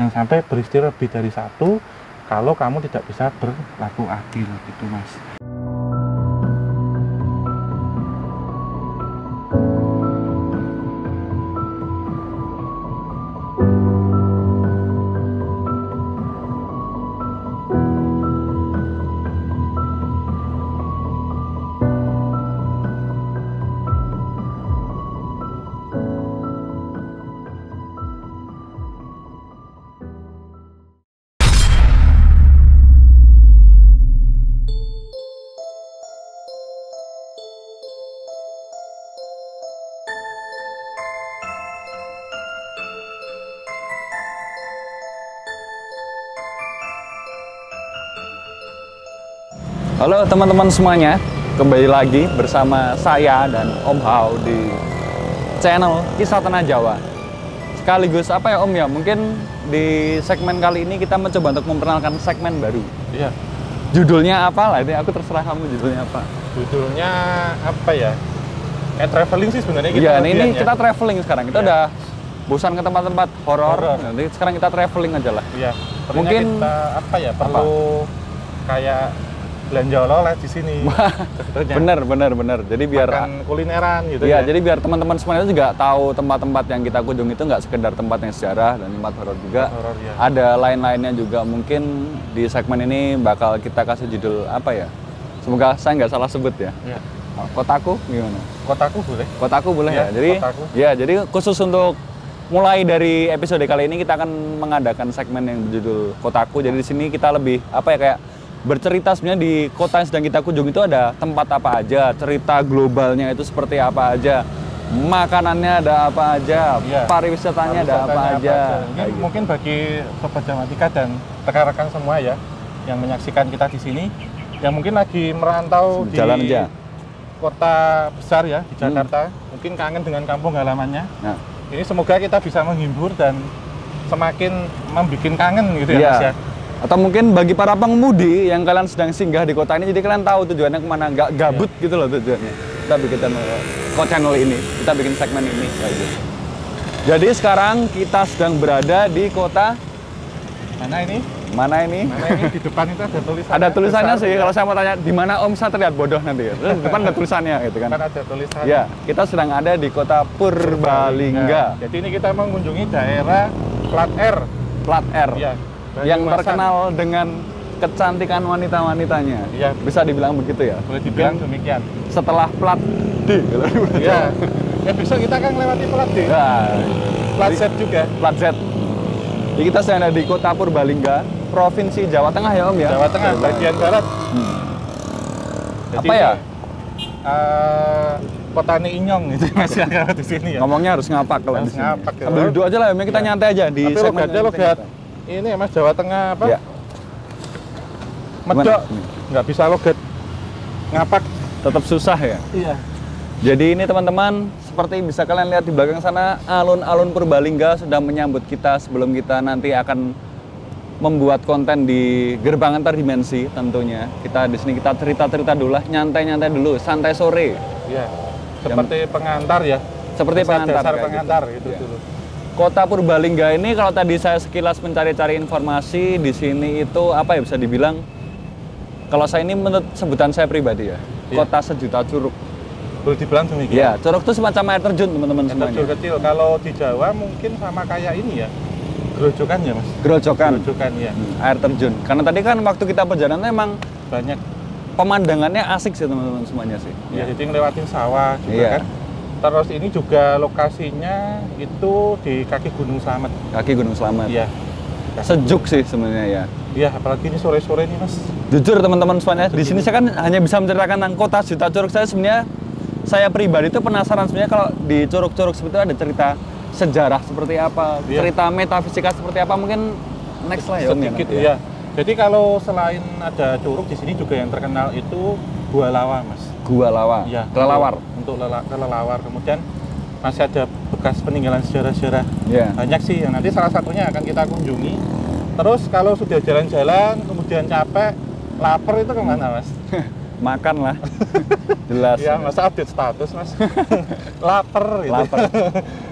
Jangan sampai beristri lebih dari satu kalau kamu tidak bisa berlaku adil gitu Mas. Halo teman-teman semuanya, kembali lagi bersama saya dan Om Hao di channel Kisah Tanah Jawa. Sekaligus apa ya Om ya, mungkin di segmen kali ini kita mencoba untuk memperkenalkan segmen baru. Iya. Judulnya apa lah, ini aku terserah kamu judulnya apa. Judulnya apa ya? Kayak traveling sih sebenarnya kita. Iya, ini kita traveling sekarang. Kita udah bosan ke tempat-tempat horor. Nanti sekarang kita traveling aja lah. Iya. Mungkin kita apa ya? Perlu kayak belanja oleh di sini. Bener. Jadi biar makan kulineran gitu ya. ya. Jadi biar teman-teman semuanya juga tahu tempat-tempat yang kita kunjungi itu nggak sekedar tempat yang sejarah dan tempat horor juga. Ya. Ada lain-lainnya juga. Mungkin di segmen ini bakal kita kasih judul apa ya? Semoga saya nggak salah sebut ya. Iya. Kotaku gimana? Kotaku boleh. Kotaku boleh ya. Jadi Kotaku. ya, jadi khusus untuk mulai dari episode kali ini kita akan mengadakan segmen yang berjudul Kotaku. Jadi di sini kita lebih apa ya, kayak bercerita sebenarnya di kota yang sedang kita kunjungi itu ada tempat apa aja, cerita globalnya itu seperti apa aja, makanannya ada apa aja, pariwisatanya ada apa aja. Mungkin bagi Sobat Jamatika dan rekan-rekan semua ya yang menyaksikan kita di sini, yang mungkin lagi merantau jalan di aja. Kota besar ya di Jakarta, mungkin kangen dengan kampung halamannya. Nah, ini semoga kita bisa menghibur dan semakin membuat kangen gitu ya Mas ya. Atau mungkin bagi para pengemudi yang kalian sedang singgah di kota ini, jadi kalian tahu tujuannya kemana, nggak gabut gitu loh tujuannya. Kita bikin channel ini, kita bikin segmen ini. Jadi sekarang kita sedang berada di kota mana ini? Mana ini? Di depan itu ada tulisannya. Ada tulisannya besar, sih. ya. Kalau saya mau tanya di mana Om, saya terlihat bodoh nanti ya. Terus di depan ada tulisannya gitu kan. Kan ada tulisannya. Ya, kita sedang ada di kota Purbalingga. Jadi ini kita mengunjungi daerah Plat R. Plat R. Ya. Yang terkenal dengan kecantikan wanita-wanitanya. Iya. Bisa dibilang begitu ya? Boleh dibilang demikian. Setelah plat D. Iya. Ya besok kita akan melewati plat D. Ya. Plat Z juga. Plat Z. Jadi kita sedang ada di kota Purbalingga, Provinsi Jawa Tengah ya Om ya? Jawa Tengah, bagian barat. Jadi apa ya? Kota Inyong itu masih ada di sini ya. Ngomongnya harus ngapak kalau di sini. Ngapak, ya. Ambil duduk aja lah, kita nyantai aja di tapi segmen logat ini ya Mas, Jawa Tengah apa? Ya. Medok. Nggak bisa logat. Ngapak. Tetap susah ya? Iya. Jadi ini teman-teman, seperti bisa kalian lihat di belakang sana, alun-alun Purbalingga sudah menyambut kita sebelum kita nanti akan membuat konten di gerbang antar dimensi tentunya. Kita di sini kita cerita-cerita dulu lah, nyantai-nyantai dulu, santai sore. Iya. Seperti pengantar ya. Seperti pengantar. Dasar pengantar gitu. dulu. Kota Purbalingga ini kalau tadi saya sekilas mencari-cari informasi di sini itu apa ya, bisa dibilang, kalau saya ini menurut sebutan saya pribadi ya, kota sejuta curug. Boleh dibilang demikian. Ya, curug itu semacam air terjun teman-teman semuanya. Terjun kecil. Kalau di Jawa mungkin sama kayak ini ya, gerojokan ya Mas. Gerojokan ya. Air terjun. Karena tadi kan waktu kita perjalanan memang banyak pemandangannya asik sih teman-teman semuanya sih. Ya, jadi ngelewatin sawah juga kan. Terus ini juga lokasinya itu di kaki Gunung Slamet. Kaki Gunung Slamet. Iya. Sejuk sih sebenarnya ya. Iya, apalagi ini sore-sore nih Mas. Jujur teman-teman semuanya, di sini saya kan hanya bisa menceritakan tentang kota sejuta curug. Saya pribadi itu penasaran sebenarnya kalau di curug-curug seperti itu ada cerita sejarah seperti apa, cerita metafisika seperti apa, mungkin next lah ya Om. Sedikit ya. Jadi kalau selain ada curug di sini juga yang terkenal itu Gua Lawa Mas. Gua Lawa. Iya. Kelelawar. Untuk kelelawar. Kemudian masih ada bekas peninggalan sejarah-sejarah. Iya. Banyak sih. Yang nanti salah satunya akan kita kunjungi. Terus kalau sudah jalan-jalan kemudian capek, lapar itu kemana Mas? makan lah. Jelas. Ya, masa update status, Mas? Lapar gitu. Lapar.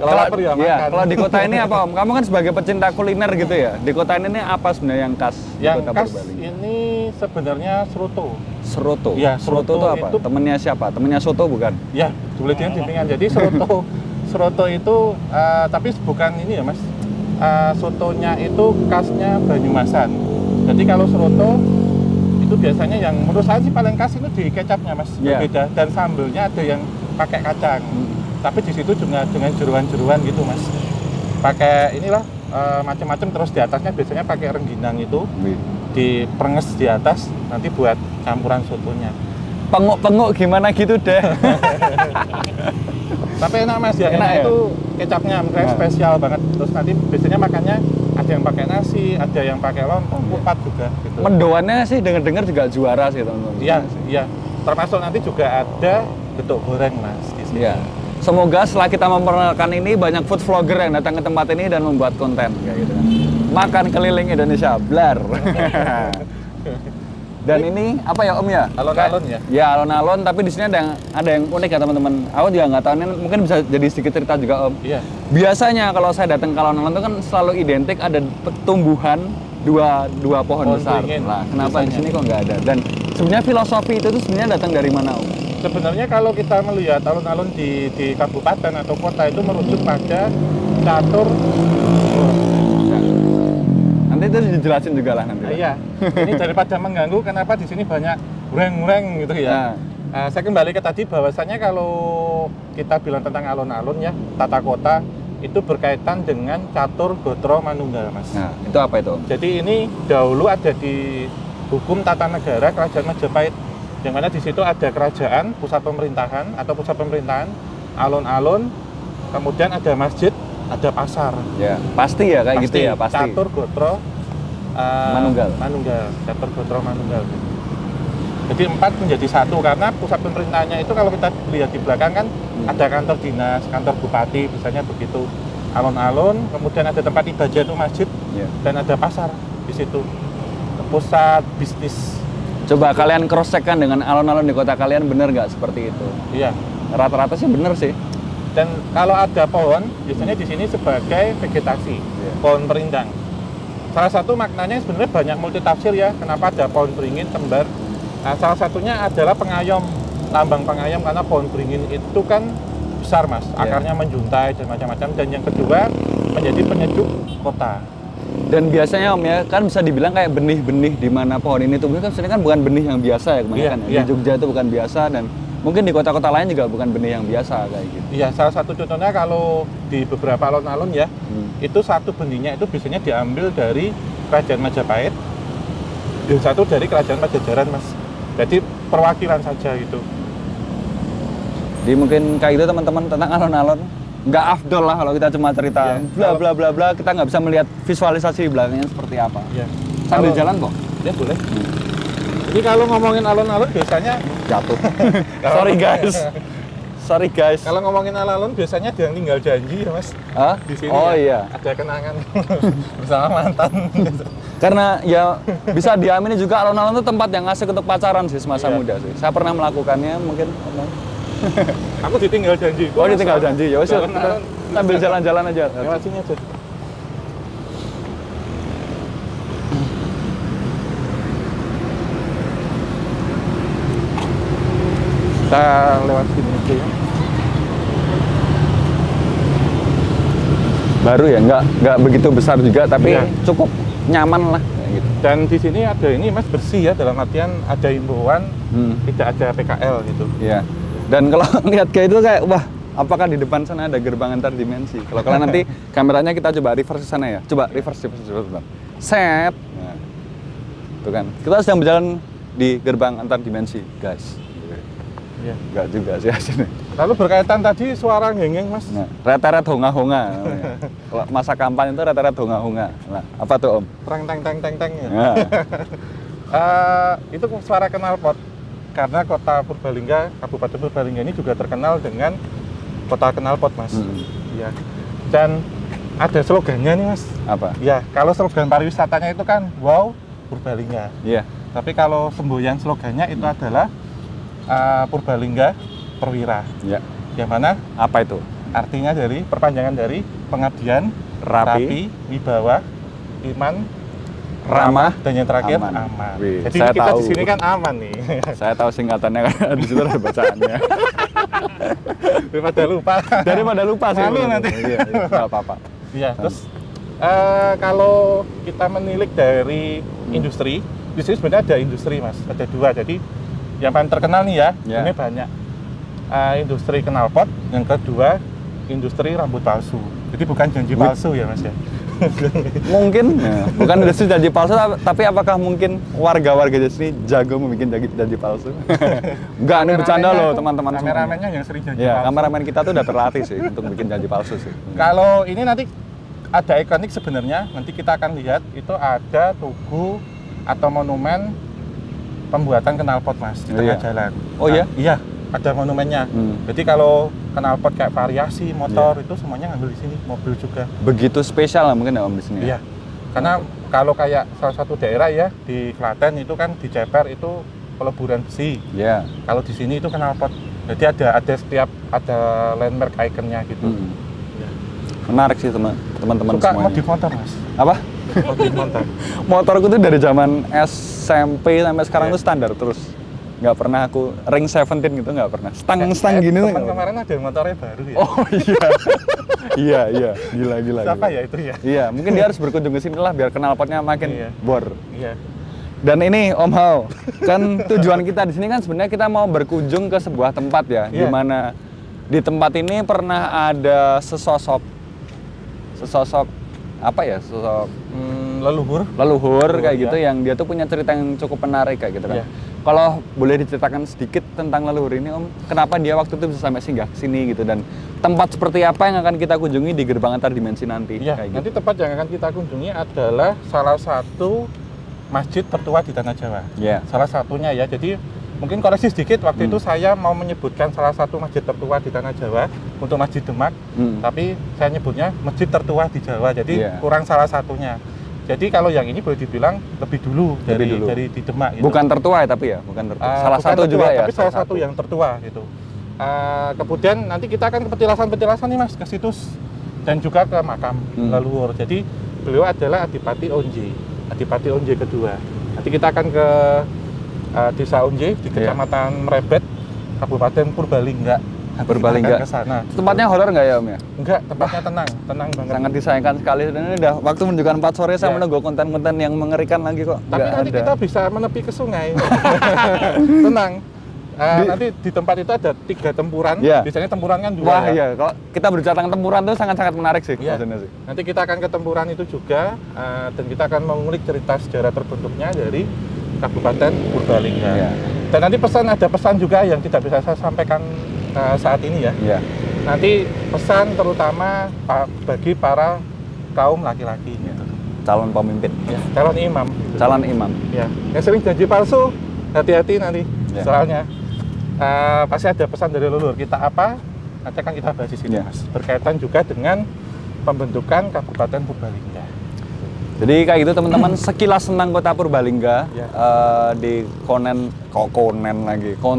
Kalau lapar ya iya, makan. kalau di kota ini apa Om? Kamu kan sebagai pecinta kuliner gitu ya. Di kota ini apa sebenarnya yang khas di Yang Kota khas Purbalingga? ini sebenarnya seruto. Seroto. Iya, Seroto itu apa? Temennya siapa? Temennya soto bukan? Ya, boleh dibimbingan. Jadi seroto itu tapi bukan ini ya, Mas. Sotonya itu khasnya Banyumasan. Jadi kalau seroto itu biasanya yang menurut saya sih paling khas itu di kecapnya, Mas. Yeah. Berbeda, dan sambelnya ada yang pakai kacang. Tapi di situ juga dengan jeruan-jeruan gitu, Mas. Pakai inilah macam-macam, terus di atasnya biasanya pakai rengginang itu. Diperenges di atas nanti buat campuran sotonya. Penguk-penguk gimana gitu deh. Tapi enak, Mas, ya. Enak ya? Itu kecapnya mereka spesial banget. Terus nanti biasanya makannya ada yang pakai nasi, ada yang pakai lontong, kupat juga gitu. Mendoannya sih dengar-dengar juga juara sih teman-teman. Iya, iya. Termasuk nanti juga ada getuk goreng, Mas, di sini. Iya. Semoga setelah kita memperkenalkan ini banyak food vlogger yang datang ke tempat ini dan membuat konten kayak gitu kan. Makan keliling Indonesia, blar. Dan ini apa ya Om ya? Alon-alon ya? Ya alon-alon, tapi di sini ada yang unik ya teman-teman. Aku juga nggak tahu, ini mungkin bisa jadi sedikit cerita juga Om. Iya. Biasanya kalau saya datang ke alon-alon itu kan selalu identik ada tumbuhan dua pohon besar. Beringin, Nah, kenapa di biasanya. sini kok nggak ada? Dan sebenarnya filosofi itu tuh sebenarnya datang dari mana Om? Sebenarnya kalau kita melihat alun-alun di kabupaten atau kota itu merujuk pada catur. Nanti itu dijelasin juga lah nanti. Iya. Ini daripada mengganggu, kenapa di sini banyak ureng-ureng gitu ya. Saya kembali ke tadi bahwasanya kalau kita bilang tentang alun-alun ya, tata kota itu berkaitan dengan catur gotro manunggal, Mas. Nah, itu apa itu Om? Jadi ini dahulu ada di hukum tata negara Kerajaan Majapahit, yang mana di situ ada kerajaan, pusat pemerintahan atau pusat pemerintahan, alun-alun, kemudian ada masjid, ada pasar. Ya, pasti ya kayak gitu ya, pasti. Catur gotro Manunggal. Catur gotro manunggal. Jadi 4 menjadi satu karena pusat pemerintahannya itu kalau kita lihat di belakang kan ada kantor dinas, kantor bupati, misalnya begitu. Alun-alun, kemudian ada tempat ibadah itu masjid, Ya. dan ada pasar di situ. Pusat bisnis. Coba kalian cross check kan dengan alun-alun di kota kalian, bener nggak seperti itu? Iya. Rata-rata sih bener sih. Dan kalau ada pohon, biasanya di sini sebagai vegetasi, pohon perindang. Salah satu maknanya sebenarnya banyak multitafsir ya, kenapa ada pohon beringin, tembar. Nah, salah satunya adalah pengayom, lambang pengayom, karena pohon beringin itu kan besar, Mas, akarnya menjuntai dan macam-macam. Dan yang kedua, menjadi penyejuk kota. Dan biasanya Om ya, kan bisa dibilang kayak benih-benih di mana pohon ini tumbuh kan sebenarnya kan bukan benih yang biasa ya kebanyakan. Iya. Di Jogja itu bukan biasa dan mungkin di kota-kota lain juga bukan benih yang biasa kayak gitu. Iya, salah satu contohnya kalau di beberapa alun-alun ya, itu satu benihnya itu biasanya diambil dari Kerajaan Majapahit, dan satu dari Kerajaan Pajajaran, Mas. Jadi perwakilan saja gitu. Jadi mungkin kayak gitu teman-teman tentang alun-alun. Nggak afdol lah kalau kita cuma cerita bla bla bla bla, kita nggak bisa melihat visualisasi di belakangnya seperti apa. Iya. Sambil jalan kok. Ya boleh. Jadi kalau ngomongin alun-alun biasanya Jatuh. Sorry guys. Sorry guys. kalau ngomongin alun-alun biasanya ada yang tinggal janji ya, Mas. Hah? Di sini Oh ya, iya. ada kenangan bersama mantan. Karena ya bisa diamini juga alun-alun itu tempat yang asik untuk pacaran sih semasa Iya. muda sih. Saya pernah melakukannya mungkin. Aku ditinggal janji. Oh ditinggal janji ya wes Alun-alun. kita sambil jalan-jalan aja. Lewat sini aja. Kita lewat sini aja ya. Baru ya, nggak begitu besar juga tapi Iya. cukup nyaman lah kayak gitu. Dan di sini ada ini, Mas, bersih ya, dalam artian ada himbauan, tidak ada PKL gitu. Iya. Dan kalau lihat kayak itu kayak wah, apakah di depan sana ada gerbang antar dimensi? Kalau kalian nanti kameranya kita coba reverse ke sana ya. Coba reverse coba. Set. Nah. Tuh kan. Kita sedang berjalan di gerbang antar dimensi, guys. Iya. Enggak juga sih aslinya. Lalu berkaitan tadi suara ngengeng, Mas. Nah, rata-rata honga-honga. Kalau masa kampanye itu rata-rata honga-honga. Nah, apa tuh Om? Terang teng teng teng teng ya. Nah. Itu suara knalpot. Karena kota Purbalingga, Kabupaten Purbalingga ini juga terkenal dengan kota knalpot, Mas. Iya. Dan ada slogannya nih, Mas. Apa? Ya, kalau slogan pariwisatanya itu kan wow Purbalingga. Iya. Tapi kalau semboyan slogannya itu adalah Purbalingga Perwira. Ya. Yang mana Apa itu? artinya dari perpanjangan dari pengabdian, rapi, wibawa, iman, ramah, dan yang terakhir aman. Wih, Jadi saya kita tahu. di sini kan aman nih. Saya tahu singkatannya karena di situ ada bacaannya. Daripada lupa. Daripada lupa sih. Malu nanti. Iya, nggak apa-apa. Iya, terus kalau kita menilik dari industri, di sini sebenarnya ada industri mas, ada 2. Jadi yang paling terkenal nih ya, ini banyak. Industri knalpot, yang kedua industri rambut palsu. Jadi bukan janji palsu ya mas ya. Mungkin bukan industri janji palsu, tapi apakah mungkin warga-warga di sini jago membuat janji palsu? Enggak, ini bercanda loh teman-teman semua. Kameramennya yang sering janji Ya, palsu. kameramen kita tuh udah terlatih sih untuk bikin janji palsu sih. Kalau ini nanti ada ikonik sebenarnya, nanti kita akan lihat itu ada tugu atau monumen pembuatan knalpot mas di tengah jalan. Oh iya? Iya, ada monumennya. Jadi kalau knalpot kayak variasi motor itu semuanya ngambil di sini, mobil juga. Begitu spesial lah mungkin ya om di sini. Iya. Karena kalau kayak salah satu daerah ya di Klaten itu kan di Ceper itu peleburan besi. Iya. Kalau di sini itu knalpot. Jadi ada setiap ada landmark ikonnya gitu. Menarik sih teman-teman Suka semuanya. modif motor mas? Apa? Modif motor. Motorku tuh dari zaman SMP sampai sekarang tuh standar terus. Nggak pernah aku ring 17 gitu, nggak pernah. Stang gini tuh. Teman kemarin ada motornya baru ya. Oh iya. iya. Gila. Siapa ya itu ya? Iya, mungkin dia harus berkunjung ke sini lah biar knalpotnya makin bor. Iya. Dan ini Om Hao, kan tujuan kita di sini kan sebenarnya kita mau berkunjung ke sebuah tempat ya, di mana di tempat ini pernah ada sesosok apa ya? Sosok leluhur kayak gitu yang dia tuh punya cerita yang cukup menarik kayak gitu kan. Kalau boleh diceritakan sedikit tentang leluhur ini Om, kenapa dia waktu itu bisa sampai singgah ke sini gitu, dan tempat seperti apa yang akan kita kunjungi di gerbang antar dimensi nanti? Iya, kayak nanti gitu. tempat yang akan kita kunjungi adalah salah satu masjid tertua di Tanah Jawa. Iya. Salah satunya ya, jadi mungkin koreksi sedikit, waktu itu saya mau menyebutkan salah satu masjid tertua di Tanah Jawa untuk Masjid Demak, tapi saya nyebutnya masjid tertua di Jawa, jadi kurang salah satunya. Jadi kalau yang ini boleh dibilang lebih dulu dari di Demak gitu. Bukan tertua ya tapi ya, bukan tertua. Salah Bukan satu tertua, juga ya. tapi salah satu yang tertua gitu. Kemudian nanti kita akan ke petilasan-petilasan nih Mas, ke situs dan juga ke makam leluhur. Jadi beliau adalah Adipati Onje kedua. Nanti kita akan ke Desa Onje di Kecamatan Merebet, Kabupaten Purbalingga. Purbalingga. Ke sana. Tempatnya horor nggak ya Om ya? Enggak, tempatnya tenang banget. Sangat disayangkan sekali, dan ini udah waktu menunjukkan 4 sore saya menunggu konten-konten yang mengerikan lagi kok. Tapi nggak nanti ada. kita bisa menepi ke sungai. Tenang. Nanti di tempat itu ada 3 tempuran. Biasanya tempuran kan 2. Wah iya, kalau kita berbicara tentang tempuran itu sangat-sangat menarik sih. Maksudnya sih. Nanti kita akan ke tempuran itu juga, dan kita akan mengulik cerita sejarah terbentuknya dari Kabupaten Purbalingga. Dan nanti ada pesan juga yang tidak bisa saya sampaikan saat ini ya. Nanti pesan terutama bagi para kaum laki-laki gitu. Calon pemimpin. Calon imam. Calon imam. Ya. Yang sering janji palsu, hati-hati nanti. Soalnya pasti ada pesan dari leluhur kita apa, nanti akan kita bahas di sini Mas. Berkaitan juga dengan pembentukan Kabupaten Purbalingga. Jadi kayak gitu teman-teman, sekilas tentang Kota Purbalingga di konten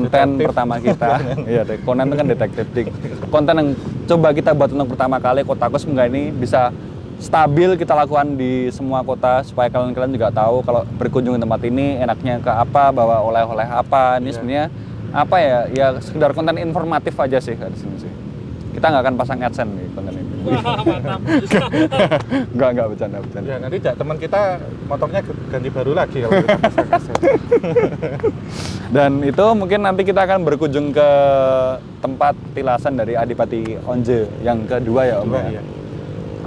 detektif pertama kita. Iya, konten itu kan detektif. Konten yang coba kita buat untuk pertama kali Kotaku semoga ini bisa stabil kita lakukan di semua kota supaya kalian juga tahu kalau berkunjung ke tempat ini enaknya ke apa, bawa oleh-oleh apa. Ini sebenarnya apa ya? Ya sekedar konten informatif aja sih di sini sih. Kita nggak akan pasang AdSense nih konten ini. Enggak bercanda. Ya, nanti teman kita motornya ganti baru lagi kalau kita pasang AdSense. Dan itu mungkin nanti kita akan berkunjung ke tempat tilasan dari Adipati Onje yang kedua ya Om. Iya.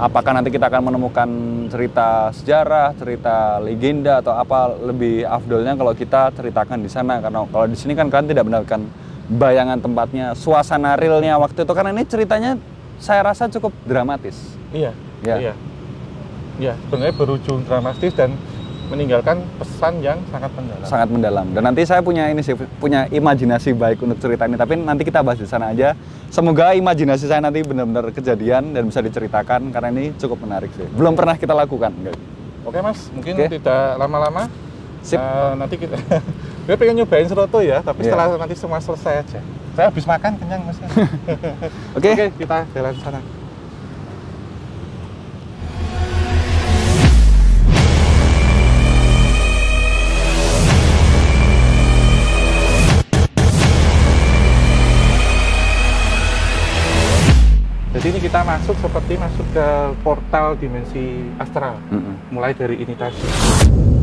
Apakah nanti kita akan menemukan cerita sejarah, cerita legenda atau apa, lebih afdolnya kalau kita ceritakan di sana, karena kalau di sini kan kalian tidak mendapatkan bayangan tempatnya, suasana realnya waktu itu, karena ini ceritanya saya rasa cukup dramatis. Iya, sebenarnya berujung dramatis dan meninggalkan pesan yang sangat mendalam. Sangat mendalam. Dan nanti saya punya imajinasi baik untuk cerita ini, tapi nanti kita bahas di sana aja. Semoga imajinasi saya nanti benar-benar kejadian dan bisa diceritakan, karena ini cukup menarik sih. Belum pernah kita lakukan. Oke Mas, mungkin tidak lama-lama. Sip. Nanti kita Gue pengen nyobain Seroto ya, tapi Iya. setelah nanti semua selesai aja. Saya habis makan kenyang mas. Oke. Oke, kita jalan sana. Jadi ini kita masuk seperti masuk ke portal dimensi astral. Mulai dari ini tadi.